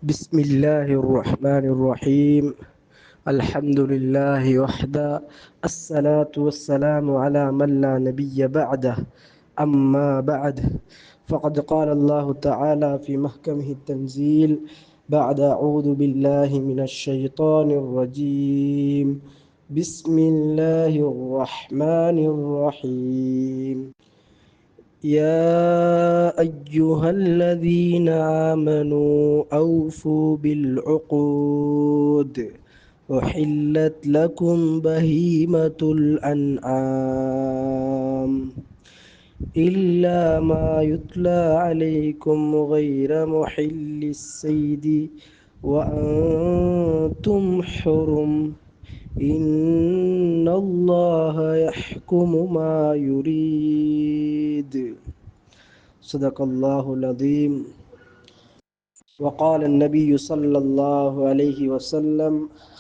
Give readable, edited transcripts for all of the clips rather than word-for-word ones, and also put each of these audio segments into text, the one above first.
بسم الله الرحمن الرحيم. الحمد لله وحده، الصلاة والسلام على من لا نبي بعده. أما بعد، فقد قال الله تعالى في محكمه التنزيل بعد أعوذ بالله من الشيطان الرجيم. بسم الله الرحمن الرحيم. يا أيها الذين آمنوا أوفوا بالعقود، أحلت لكم بهيمة الأنعام إلا ما يتلى عليكم غير محل الصيد وأنتم حرم، إن الله يحكم ما يريد. صدق الله العظيم. وقال النبي صلى الله عليه وسلم: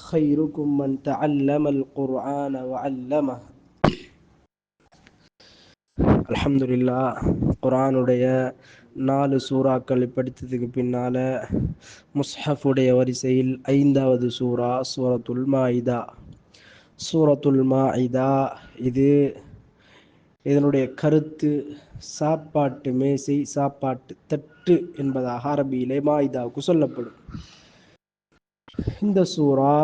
خيركم من تعلم القرآن وعلمه. அல்ஹம்துலில்லாஹ். குர்ஆனுடைய 4 சூறாக்களை படித்ததுக்கு பின்னால முஸ்ஹஃபுடைய வரிசையில் 5வது சூரா சூரத்துல் மாஇதா. சூரத்துல் மாஇதா இதனுடைய கருத்து சாப்பாட்டு மேசை, சாப்பாட்டு தட்டு என்பதாக அரபியிலே மாயிதாவுக்கு சொல்லப்படும். இந்த சூரா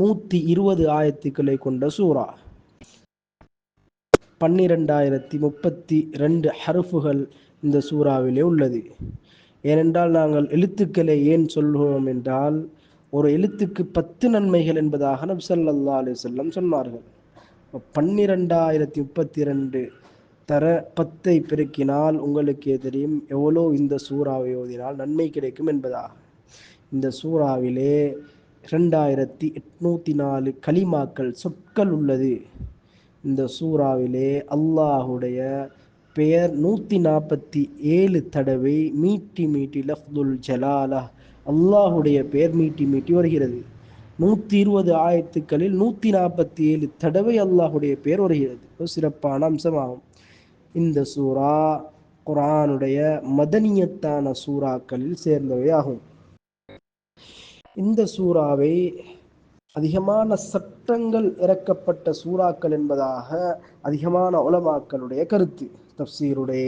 120 ஆயத்துக்களை கொண்ட சூரா. 12,032 ஹர்ஃபுகள் இந்த சூறாவிலே உள்ளது. ஏனென்றால் நாங்கள் எழுத்துக்களை ஏன் சொல்கிறோம் என்றால், ஒரு எழுத்துக்கு 10 நன்மைகள் என்பதாக நபி ஸல்லல்லாஹு அலைஹி வஸல்லம் சொன்னார்கள். 12,032 தர 10ஐ பெருக்கினால் உங்களுக்கே தெரியும் எவ்வளோ இந்த சூறாவை ஓதினால் நன்மை கிடைக்கும் என்பதாக. இந்த சூறாவிலே 2804 கலிமாக்கள், சொற்கள் உள்ளது. இந்த சூறாவிலே அல்லாஹுடைய பெயர் 147 தடவை மீட்டி மீட்டி லஃப்துல் ஜலாலா, அல்லாஹுடைய பெயர் மீட்டி மீட்டி வருகிறது. 120 ஆயத்துக்களில் 147 தடவை அல்லாஹுடைய பெயர் வருகிறது. ஒரு சிறப்பான அம்சமாகும். இந்த சூரா குர்ஆனுடைய மதனியத்தான சூறாக்களில் சேர்ந்தவையாகும். இந்த சூறாவை அதிகமான சட்டங்கள் இறக்கப்பட்ட சூறாக்கள் என்பதாக அதிகமான உலமாக்களுடைய கருத்து. தஃப்சீருடைய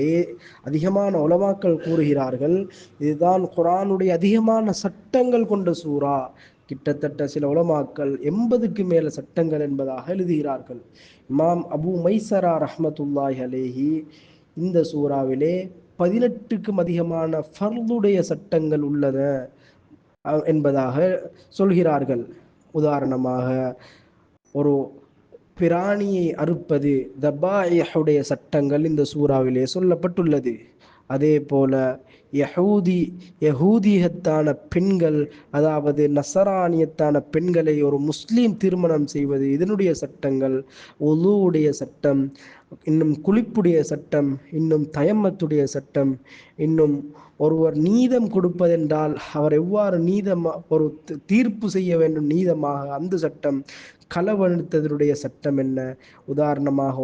அதிகமான உலமாக்கள் கூறுகிறார்கள், இதுதான் குர்ஆனுடைய அதிகமான சட்டங்கள் கொண்ட சூரா. கிட்டத்தட்ட சில உலமாக்கள் 80க்கு மேல சட்டங்கள் என்பதாக எழுதுகிறார்கள். இமாம் அபு மைசரா ரஹ்மத்துல்லாஹி அலைஹி இந்த சூறாவிலே 18க்கும் அதிகமான ஃபர்துடைய சட்டங்கள் உள்ளன என்பதாக சொல்கிறார்கள். உதாரணமாக, ஒரு பிராணியை அறுப்பது, தபாயிஹுடைய சட்டங்கள் இந்த சூறாவிலே சொல்லப்பட்டுள்ளது. அதே போல யஹூதியத்தான பெண்கள், அதாவது நசரானியத்தான பெண்களை ஒரு முஸ்லீம் திருமணம் செய்வது, இதனுடைய சட்டங்கள், உலூவுடைய சட்டம், இன்னும் குளிப்புடைய சட்டம், இன்னும் தயம்மத்துடைய சட்டம், இன்னும் ஒருவர் நீதம் கொடுப்பதென்றால் அவர் எவ்வாறு ஒரு தீர்ப்பு செய்ய வேண்டும் நீதமாக, அந்த சட்டம், களவெடுத்ததனுடைய சட்டம் என்ன, உதாரணமாக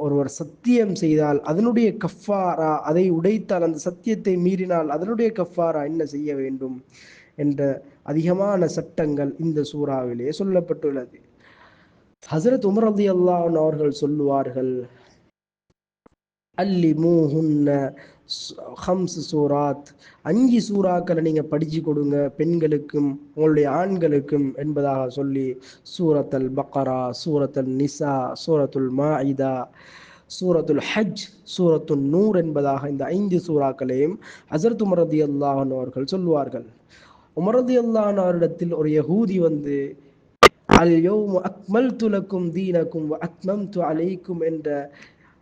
ஒருவர் சத்தியம் செய்தால் அதனுடைய கஃபாரா, அதை உடைத்தால், அந்த சத்தியத்தை மீறினால் அதனுடைய கஃபாரா என்ன செய்ய வேண்டும் என்ற அதிகமான சட்டங்கள் இந்த சூறாவிலே சொல்லப்பட்டுள்ளது. ஹஸரத் உமர் ரலியல்லாஹு அன்ஹு அவர்கள் சொல்லுவார்கள், அல்லிமூஹுன்ன 5 சூராத், 5 சூறாக்களை நீங்க படிச்சு கொடுங்க பெண்களுக்கும் உங்களுடைய ஆண்களுக்கும் என்பதாக சொல்லி சூரத்துல் பக்ரா, சூரத்துல் நிசா, சூரத்துல் மாஇதா, சூரத்துல் ஹஜ், சூரத்துல் நூர் என்பதாக இந்த 5 சூறாக்களையும் ஹஸரத் உமர் ரலியல்லாஹு அன்ஹு அவர்கள் சொல்லுவார்கள். உமர் ரலியல்லாஹு அன்ஹு அவரிடத்தில் ஒரு யஹூதி வந்து, அல் யௌம அக்மல்து லக்கும் தீனக்கும் வ அத்மம்து அலைக்கும் என்ற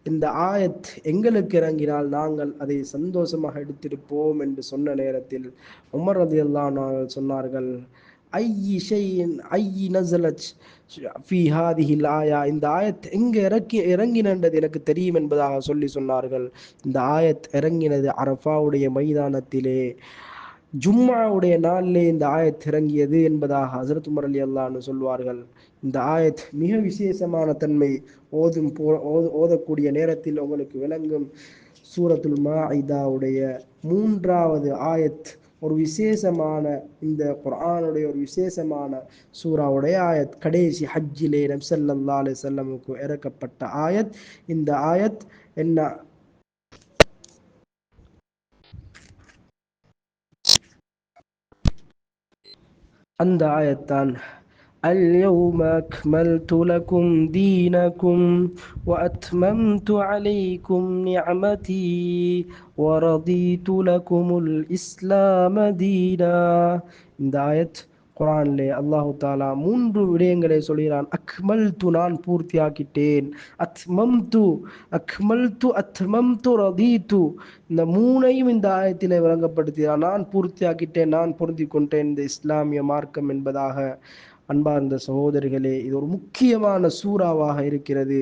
இந்த ஆயத் எங்களுக்கு இறங்கினால் நாங்கள் அதை சந்தோஷமாக எடுத்திருப்போம் என்று சொன்ன நேரத்தில் உமர் ரலியல்லாஹு அன்ஹு சொன்னார்கள், ஐயி ஷைஇன் ஐயி நஸலத் ஃபீ ஹாதிஹில் ஆயா, இந்த ஆயத் எங்க இறங்கினது எனக்கு தெரியும் என்பதாக சொன்னார்கள். இந்த ஆயத் இறங்கினது அரஃபாவுடைய மைதானத்திலே ஜும்மாவுடைய நாளிலே இந்த ஆயத் இறங்கியது என்பதாக ஹஸரத் உமர் ரலியல்லாஹு அன்ஹு சொல்வார்கள். இந்த ஆயத் மிக விசேஷமான தன்மை. ஓதக்கூடிய நேரத்தில் உங்களுக்கு விளங்கும். சூரத்துல் மாஇதாவுடைய 3வது ஆயத் ஒரு விசேஷமான இந்த குர்ஆனுடைய ஒரு விசேஷமான சூராவுடைய ஆயத், கடைசி ஹஜ்ஜிலே நபி ஸல்லல்லாஹு அலைஹி வஸல்லமுக்கு இறக்கப்பட்ட ஆயத். இந்த ஆயத் என்ன? அந்த ஆயத்தான் اليوم أكملت لكم دينكم وأتممت عليكم نعمتي ورضيت لكم الإسلام دينا. இந்த ஆயத் குர்ஆனிலே அல்லாஹு தாலா 3 விடயங்களை சொல்கிறான். அக்மல்து, நான் பூர்த்தியாக்கிட்டேன். அத்மம்து, அக்மல்து அத்மம்து ரதீது, இந்த மூணையும் இந்த ஆயத்திலே விளங்கப்படுத்துகிறான். நான் பூர்த்தியாக்கிட்டேன், நான் பொருந்தி கொண்டேன் இந்த இஸ்லாமிய மார்க்கம் என்பதாக. அன்பார்ந்த சகோதரிகளே, இது ஒரு முக்கியமான சூறாவாக இருக்கிறது.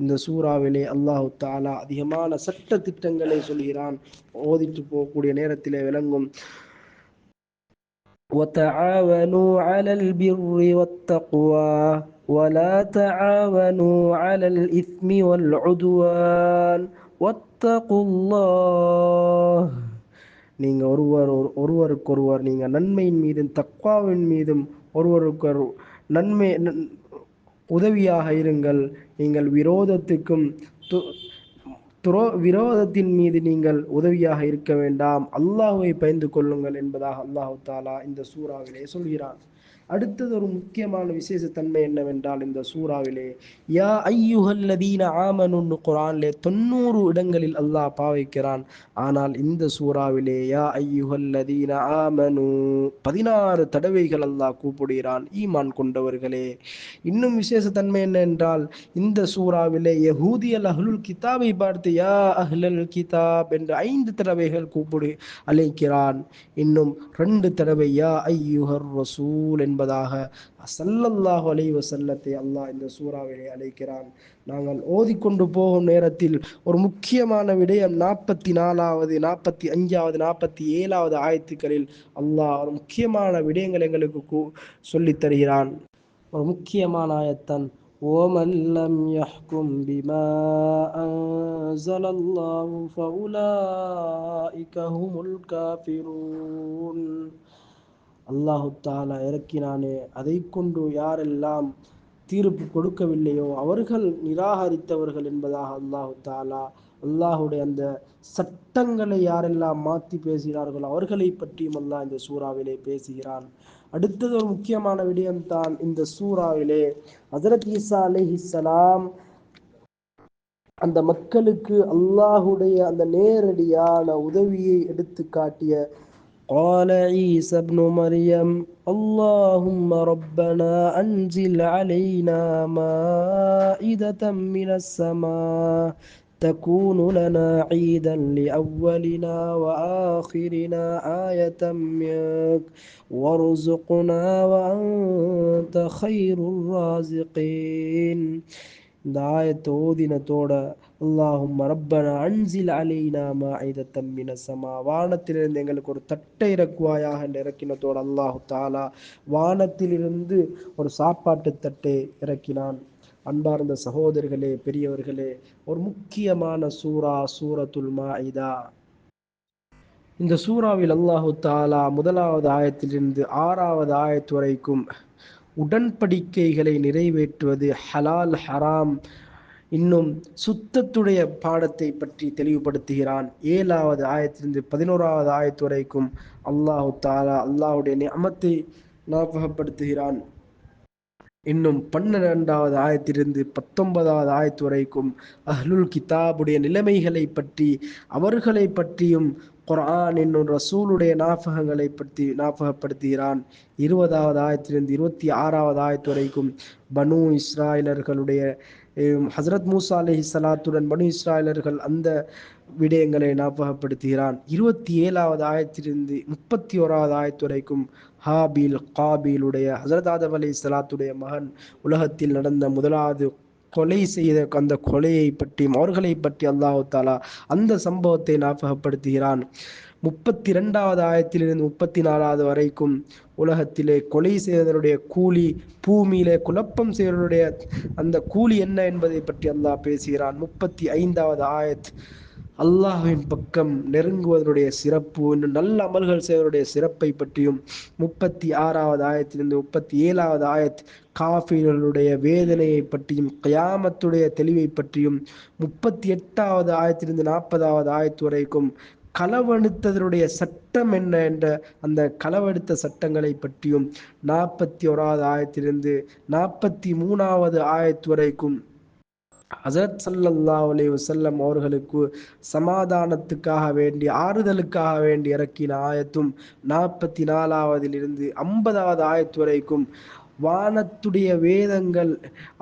இந்த சூறாவிலே அல்லாஹு தாலா அதிகமான சட்ட திட்டங்களை சொல்கிறான். ஓதிட்டு போகக்கூடிய நேரத்திலே விளங்கும். وتعاونوا على البر والتقوى ولا تعاونوا على الإثم والعدوان واتقوا الله. நீங்க ஒருவருக்கொருவர் நீங்க நன்மையின் மீதும் தக்வாவின் மீதும் ஒருவருக்கொரு நன்மை உதவியாக இருங்கள். நீங்கள் விரோதத்தின் மீது நீங்கள் உதவியாக இருக்க வேண்டாம், அல்லாஹ்வை பயந்து கொள்ளுங்கள் என்பதாக அல்லாஹு தாலா இந்த சூறாவிலே சொல்கிறான். அடுத்தது ஒரு முக்கியமான விசேஷ தன்மை என்னவென்றால், இந்த சூறாவிலே யா ஐயுஹல்லதீன ஆமனுன்னு குர்ஆனிலே 90 இடங்களில் அல்லாஹ் பாவிக்கிறான். ஆனால் இந்த சூறாவிலே யா ஐயுஹல்லதீன ஆமனு 16 தடவைகள் அல்லாஹ் கூப்பிடுகிறான், ஈமான் கொண்டவர்களே. இன்னும் விசேஷ தன்மை என்ன என்றால், இந்த சூறாவிலே யஹூதியல் அஹ்லுல் கிதாபை பார்த்து யா அஹ்லல் கிதாப் என்று 5 தடவைகள் கூப்பிடு அழைக்கிறான். இன்னும் 2 தடவை யா ஐயுஹர் ரசூல் என்பதாக ஸல்லல்லாஹு அலைஹி வஸல்லத்தை அல்லாஹ் இந்த சூறாவிலே அழைக்கிறான். நாங்கள் ஓதிக்கொண்டு போகும் நேரத்தில் ஒரு முக்கியமான விடயம் 44வது 45வது 47வது ஆயத்துக்களில் அல்லாஹ் ஒரு முக்கியமான விடயங்கள் எங்களுக்கு சொல்லித் தருகிறான். ஒரு முக்கியமான ஆயத்தான் وَمَنْ لَمْ يَحْكُمْ بِمَا أَنزَلَ اللَّهُ فَأُولَئِكَ هُمُ الْكَافِرُونَ. அல்லாஹு தாலா இறக்கினானே அதை கொண்டு யாரெல்லாம் தீர்ப்பு கொடுக்கவில்லையோ அவர்கள் நிராகரித்தவர்கள் என்பதாக அல்லாஹு தாலா அல்லாஹுடைய அந்த சட்டங்களை யாரெல்லாம் மாற்றி பேசினார்களோ அவர்களை பற்றியும் அல்லாஹ் இந்த சூறாவிலே பேசுகிறான். அடுத்தது ஒரு முக்கியமான விடயம்தான், இந்த சூறாவிலே ஹஜ்ரத் ஈசா அலைஹிஸ்ஸலாம் அந்த மக்களுக்கு அல்லாஹுடைய அந்த நேரடியான உதவியை எடுத்து காட்டிய قال عيسى ابن مريم اللهم ربنا أنزل علينا مائدة من السماء تكون لنا عيدا لأولنا وآخرنا آية منك وارزقنا وأنت خير الرازقين. இந்த ஆயத்தை ஓதினத்தோட அல்லாஹும்ம ரப்பனா அன்சில் அலைனா மாஇதத்தம் மினஸ் ஸமா, வானத்திலிருந்து எங்களுக்கு ஒரு தட்டை இறக்குவாயாக என்று இறக்கினத்தோடு அல்லாஹு தாலா வானத்திலிருந்து ஒரு சாப்பாட்டு தட்டை இறக்கினான். அன்பார்ந்த சகோதரர்களே, பெரியவர்களே, ஒரு முக்கியமான சூரத்துல் மாஇதா. இந்த சூறாவில் அல்லாஹு தாலா 1வது ஆயத்திலிருந்து 6வது ஆயத்து வரைக்கும் உடன்படிக்கைகளை நிறைவேற்றுவது, ஹலால் ஹராம், இன்னும் சுத்தத்துடைய பாடத்தை பற்றி தெளிவுபடுத்துகிறான். 7வது ஆயத்திலிருந்து 11வது ஆயத்து வரைக்கும் அல்லாஹு தாலா அல்லாஹுடைய நிஅமத்தை ஞாபகப்படுத்துகிறான். இன்னும் 12வது ஆயத்திலிருந்து 19வது ஆயத்து வரைக்கும் அஹ்லுல் கிதாபுடைய நிலைமைகளை பற்றி, அவர்களை பற்றியும் குர்ஆன் என்னும் ரசூலுடைய ஞாபகங்களை பற்றி ஞாபகப்படுத்துகிறான். 20வது ஆயத்திலிருந்து 26வது ஆயத்து வரைக்கும் பனு இஸ்ராயலர்களுடைய ஹஜ்ரத் மூசா அலைஹிஸ்ஸலாத்துடன் பனு இஸ்ராயலர்கள் அந்த விடயங்களை ஞாபகப்படுத்துகிறான். 27வது ஆயத்திலிருந்து 31வது ஆயத்து வரைக்கும் ஹாபீல் காபீலுடைய ஹஜ்ரத் ஆதம் அலைஹிஸ்ஸலாத்துடைய மகன் உலகத்தில் நடந்த முதலாவது கொலை செய்த அந்த கொலையை பற்றியும் அவர்களை பற்றி அல்லாஹு தாலா அந்த சம்பவத்தை ஞாபகப்படுத்துகிறான். 32வது ஆயத்திலிருந்து 34வது வரைக்கும் உலகத்திலே கொலை செய்தவருடைய கூலி, பூமியிலே குழப்பம் செய்தவருடைய அந்த கூலி என்ன என்பதை பற்றி அல்லாஹ் பேசுகிறான். 35வது ஆயத் அல்லாஹ்வின் பக்கம் நெருங்குவதனுடைய சிறப்பு, இன்னும் நல்ல அமல்கள் செய்வதனுடைய சிறப்பை பற்றியும் 36வது ஆயத்திலிருந்து 37வது ஆயத் காஃபிர்களுடைய வேதனையை பற்றியும் கியாமத்துடைய தெளிவை பற்றியும் 38வது ஆயத்திலிருந்து 40வது ஆயத்து வரைக்கும் களவெடுத்ததனுடைய சட்டம் என்ன என்ற அந்த களவெடுத்த சட்டங்களை பற்றியும் 41வது ஆயத்திலிருந்து 43வது ஆயத்து வரைக்கும் ஹஸரத் ஸல்லல்லாஹு அலைஹி வஸல்லம் அவர்களுக்கு சமாதானத்துக்காக வேண்டி ஆறுதலுக்காக வேண்டி இறக்கின ஆயத்தும் 44வதிலிருந்து 50வது ஆயத்து வரைக்கும் வானத்துடைய வேதங்கள்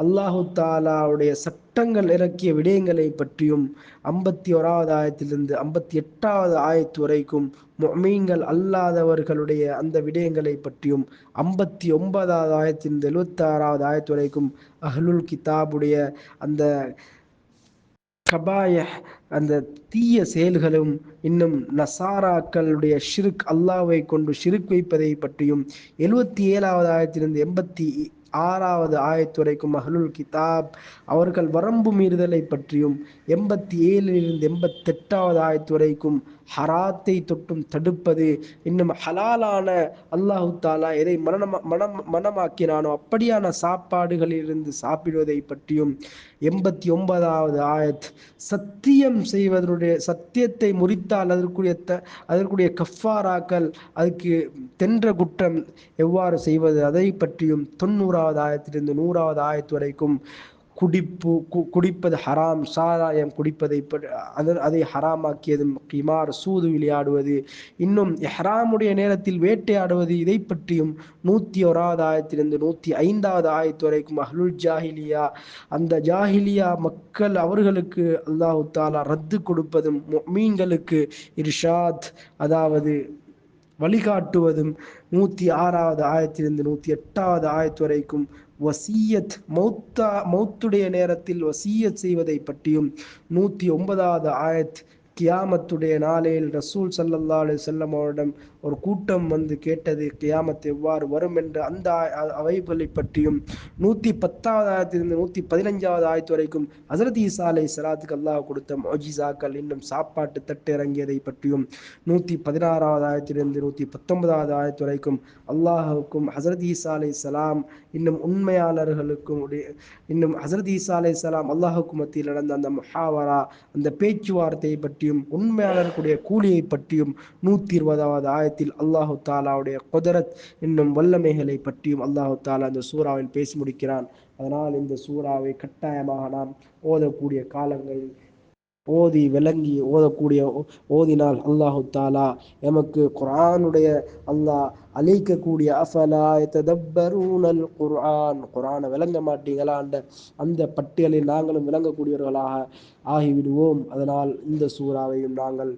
அல்லாஹு தாலாவுடைய சட்டங்கள் இறக்கிய விடயங்களை பற்றியும் 51வது ஆயத்திலிருந்து 58வது ஆயத்து வரைக்கும் முஃமின்கள் அல்லாதவர்களுடைய அந்த விடயங்களை பற்றியும் 59வது ஆயத்திலிருந்து 76வது ஆயத்து வரைக்கும் அஹ்லுல் கிதாபுடைய அந்த கபாய அந்த தீய செயல்களும் இன்னும் நசாராக்களுடைய ஷிர்க் அல்லாஹ்வை கொண்டு ஷிர்க் வைப்பதை பற்றியும் 77வது ஆயத்திலிருந்து 86வது ஆயத்து வரைக்கும் அஹ்லுல் கிதாப் அவர்கள் வரம்பு மீறுதலை பற்றியும் 87லிருந்து 88வது ஆயத்து வரைக்கும் ஹராத்தை தொட்டும் தடுப்பது, இன்னும் ஹலாலான அல்லாஹு தாலா எதை மனமாக்கினானோ அப்படியான சாப்பாடுகளிலிருந்து சாப்பிடுவதை பற்றியும் 89வது ஆயத் சத்தியம் செய்வதனுடைய சத்தியத்தை முறித்தால் அதற்குரிய கஃபாராக்கள் அதுக்கு தென்ற குற்றம் எவ்வாறு செய்வது அதை பற்றியும் 90வது ஆயத்திலிருந்து 100வது ஆயத்து வரைக்கும் குடிப்பது ஹராம், சாராயம் குடிப்பதை அதை ஹராமாக்கியதும், கிமார் சூது விளையாடுவது, இன்னும் இஹ்ராமுடைய நேரத்தில் வேட்டையாடுவது, இதை பற்றியும் 101வது ஆயத்திலிருந்து 105வது ஆயத்து வரைக்கும் அஹ்லுல் ஜாஹிலியா அந்த ஜாஹிலியா மக்கள் அவர்களுக்கு அல்லாஹு தாலா ரத்து கொடுப்பதும், முஃமின்களுக்கு இர்ஷாத் அதாவது வழிகாட்டுவதும் 106வது ஆயத்திலிருந்து 108வது ஆயத்து வரைக்கும் வசியத் மௌத்துடைய நேரத்தில் வசியத் செய்வதை பற்றியும் 109வது ஆயத் கியாமத்துடைய நாளையில் ரசூல் ஸல்லல்லாஹு அலைஹி வஸல்லம் அவரிடம் ஒரு கூட்டம் வந்து கேட்டது கியாமத் எவ்வாறு வரும் என்ற அந்த அவைகளை பற்றியும் 110வது ஆயத்திலிருந்து 115வது ஆயத்து வரைக்கும் ஹஸரத் ஈசா அலைஹிஸ்ஸலாத்துக்கு அல்லாஹ் கொடுத்த முஅஜிசாக்கள் இன்னும் சாப்பாட்டு தட்டு இறங்கியதை பற்றியும் 116வது ஆயத்திலிருந்து 119வது ஆயத்து வரைக்கும் அல்லாஹுக்கும் ஹஸரத் ஈசா அலைஹிஸ்ஸலாம் இன்னும் உண்மையாளர்களுக்கும் இன்னும் ஹஸரத் ஈசா அலைஹிஸ்ஸலாம் அல்லாஹுக்கும் மத்தியில் நடந்த அந்த முஹாவரா அந்த பேச்சுவார்த்தையை பற்றியும் உண்மையாளர்களுடைய கூலியை பற்றியும் 120வது ஆயத்தில் அல்லாஹு தாலாவுடைய குதரத் இன்னும் வல்லமைகளை பற்றியும் அல்லாஹு தாலா இந்த சூறாவில் பேசி முடிக்கிறான். அதனால் இந்த சூறாவை கட்டாயமாக நாம் ஓதக்கூடிய காலங்களில் ஓதி விளங்கி ஓதினால் அல்லாஹு தாலா எமக்கு குர்ஆனுடைய அல்லாஹ் அழைக்கக்கூடிய அஃபலா யததப்பரூனல் குர்ஆனை விளங்க மாட்டீங்களா அந்த பட்டியலில் நாங்களும் விளங்கக்கூடியவர்களாக ஆகிவிடுவோம். அதனால் இந்த சூறாவையும் நாங்கள்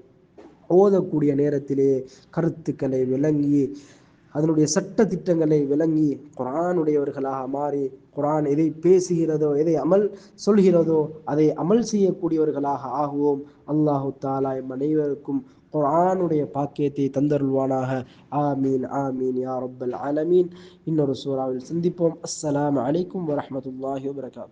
ஓதக்கூடிய நேரத்திலே கருத்துக்களை விளங்கி அதனுடைய சட்ட திட்டங்களை விளங்கி குர்ஆனுடையவர்களாக மாறி குர்ஆன் எதை பேசுகிறதோ எதை அமல் சொல்கிறதோ அதை அமல் செய்யக்கூடியவர்களாக ஆகுவோம். அல்லாஹு தாலா எம் அனைவருக்கும் குர்ஆனுடைய பாக்கியத்தை தந்தருள்வானாக. ஆமீன் ஆமீன் யா ரப்பல் ஆலமீன். இன்னொரு சூறாவில் சந்திப்போம். அஸ்ஸலாமு அலைக்கும் வரஹ்மத்துல்லாஹி வபரகாத்துஹு.